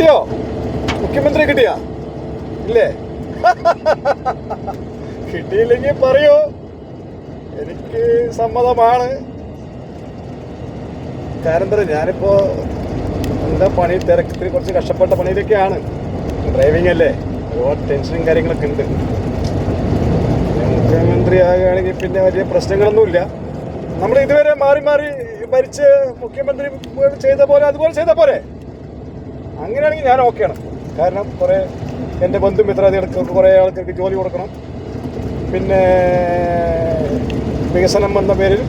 കിട്ടിയോ? മുഖ്യമന്ത്രി കിട്ടിയാ? ഇല്ലേ? കിട്ടിയില്ലെങ്കിൽ പറയൂ, എനിക്ക് സമ്മതമാണ്. കാരണം എന്താ, ഞാനിപ്പോ എന്താ പണി തിരക്കത്തിൽ കുറച്ച് കഷ്ടപ്പെട്ട പണിയിലൊക്കെയാണ്. ഡ്രൈവിംഗ് അല്ലേ, ഒരുപാട് ടെൻഷനും കാര്യങ്ങളൊക്കെ ഉണ്ട്. മുഖ്യമന്ത്രി ആകുകയാണെങ്കിൽ പിന്നെ വലിയ പ്രശ്നങ്ങളൊന്നുമില്ല. നമ്മൾ ഇതുവരെ മാറി മാറി ഭരിച്ച് മുഖ്യമന്ത്രി ചെയ്ത പോലെ അതുപോലെ ചെയ്ത പോരെ. അങ്ങനെയാണെങ്കിൽ ഞാൻ ഓക്കെയാണ്. കാരണം കുറേ എൻ്റെ ബന്ധുമിത്രാദികൾക്ക് കുറേ ആൾക്കാർക്ക് ജോലി കൊടുക്കണം. പിന്നെ വികസനം എന്ന പേരിൽ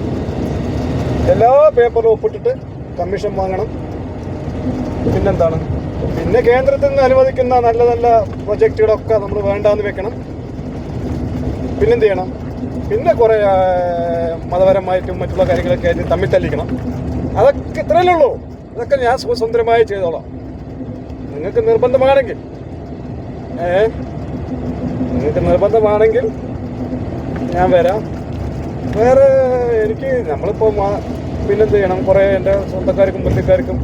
എല്ലാ പേപ്പറും ഒപ്പിട്ടിട്ട് കമ്മീഷൻ വാങ്ങണം. പിന്നെന്താണ്, പിന്നെ കേന്ദ്രത്തിൽ നിന്ന് അനുവദിക്കുന്ന നല്ല നല്ല പ്രൊജക്റ്റുകളൊക്കെ നമ്മൾ വേണ്ടാന്ന് വെക്കണം. പിന്നെന്ത് ചെയ്യണം? പിന്നെ കുറേ മതപരമായിട്ടും മറ്റുള്ള കാര്യങ്ങളൊക്കെ ആയിട്ട് തമ്മിൽ തല്ലിക്കണം. അതൊക്കെ ഇത്രയല്ലേ ഉള്ളൂ. അതൊക്കെ ഞാൻ സ്വതന്ത്രമായി ചെയ്തോളാം. നിങ്ങൾക്ക് നിർബന്ധമാണെങ്കിൽ ഞാൻ വരാം. വേറെ എനിക്ക് നമ്മളിപ്പോൾ പിന്നെന്ത് ചെയ്യണം, കുറേ എൻ്റെ സ്വന്തക്കാർക്കും ബന്ധുക്കാർക്കും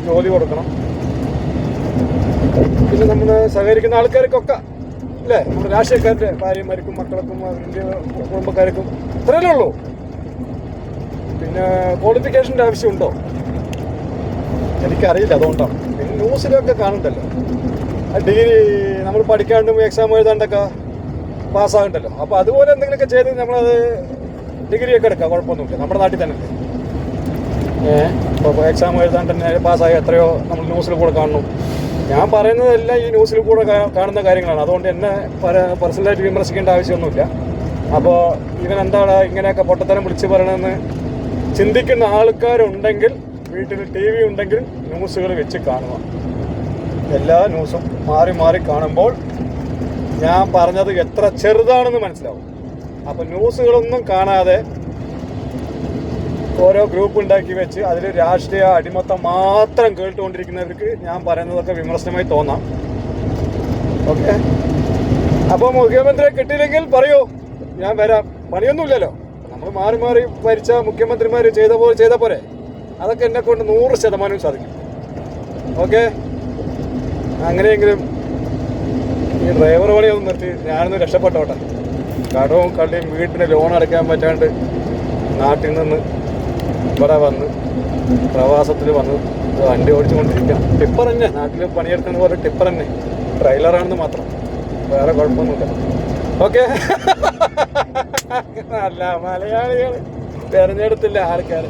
ജോലി കൊടുക്കണം. പിന്നെ നമ്മൾ സഹകരിക്കുന്ന ആൾക്കാർക്കൊക്കെ അല്ലേ, നമ്മുടെ രാഷ്ട്രീയക്കാരുടെ ഭാര്യമാർക്കും മക്കൾക്കും അതിൻ്റെ കുടുംബക്കാർക്കും ഇത്രയല്ലേ ഉള്ളൂ. പിന്നെ ക്വാളിഫിക്കേഷൻ്റെ ആവശ്യമുണ്ടോ? എനിക്കറിയില്ല, അതുകൊണ്ടാണ്. പിന്നെ ന്യൂസിലൊക്കെ കാണുന്നുണ്ടല്ലോ, ഡിഗ്രി നമ്മൾ പഠിക്കാണ്ടും എക്സാം എഴുതാണ്ടൊക്കെ പാസ്സാകുന്നുണ്ടല്ലോ. അപ്പോൾ അതുപോലെ എന്തെങ്കിലുമൊക്കെ ചെയ്ത് നമ്മളത് ഡിഗ്രിയൊക്കെ എടുക്കാം, കുഴപ്പമൊന്നുമില്ല. നമ്മുടെ നാട്ടിൽ തന്നെ അല്ലേ. ഇപ്പോൾ എക്സാം എഴുതാൻ തന്നെ പാസ്സായ എത്രയോ നമ്മൾ ന്യൂസിൽ കൂടെ കാണുന്നു. ഞാൻ പറയുന്നതെല്ലാം ഈ ന്യൂസിൽ കൂടെ കാണുന്ന കാര്യങ്ങളാണ്. അതുകൊണ്ട് എന്നെ പേഴ്സണലായിട്ട് വിമർശിക്കേണ്ട ആവശ്യമൊന്നുമില്ല. അപ്പോൾ ഇവനെന്താണ് ഇങ്ങനെയൊക്കെ പൊട്ടത്തരം വിളിച്ച് പറയണമെന്ന് ചിന്തിക്കുന്ന ആൾക്കാരുണ്ടെങ്കിൽ വീട്ടിൽ TV ഉണ്ടെങ്കിൽ ന്യൂസുകൾ വെച്ച് കാണുക. എല്ലാ ന്യൂസും മാറി മാറി കാണുമ്പോൾ ഞാൻ പറഞ്ഞത് എത്ര ചെറുതാണെന്ന് മനസ്സിലാവും. അപ്പോൾ ന്യൂസുകളൊന്നും കാണാതെ ഓരോ ഗ്രൂപ്പ് ഉണ്ടാക്കി വെച്ച് അതിൽ രാഷ്ട്രീയ അടിമത്തം മാത്രം കേട്ടുകൊണ്ടിരിക്കുന്നവർക്ക് ഞാൻ പറയുന്നതൊക്കെ വിമർശനമായി തോന്നാം. ഓക്കെ, അപ്പോൾ മുഖ്യമന്ത്രിയെ കിട്ടിയില്ലെങ്കിൽ പറയൂ, ഞാൻ വരാം. പണിയൊന്നുമില്ലല്ലോ, നമ്മൾ മാറി മാറി ഭരിച്ച മുഖ്യമന്ത്രിമാർ ചെയ്ത പോരെ. അതൊക്കെ എന്നെ കൊണ്ട് 100% സാധിക്കും. ഓക്കെ, അങ്ങനെയെങ്കിലും ഈ ഡ്രൈവർ പണിയൊന്നും നിർത്തി ഞാനൊന്ന് രക്ഷപ്പെട്ടോട്ടെ. കടവും കള്ളിയും വീട്ടിന് ലോൺ അടയ്ക്കാൻ പറ്റാണ്ട് നാട്ടിൽ നിന്ന് ഇവിടെ വന്ന് പ്രവാസത്തിൽ വന്ന് വണ്ടി ഓടിച്ചുകൊണ്ടിരിക്കുക. ടിപ്പർ തന്നെ, നാട്ടിൽ പണിയെടുക്കുന്ന പോലെ ടിപ്പർ തന്നെ, ട്രെയിലറാണെന്ന് മാത്രം, വേറെ കുഴപ്പമൊന്നുമില്ല. ഓക്കെ, അല്ല മലയാളികൾ തിരഞ്ഞെടുത്തില്ല ആൾക്കാർ.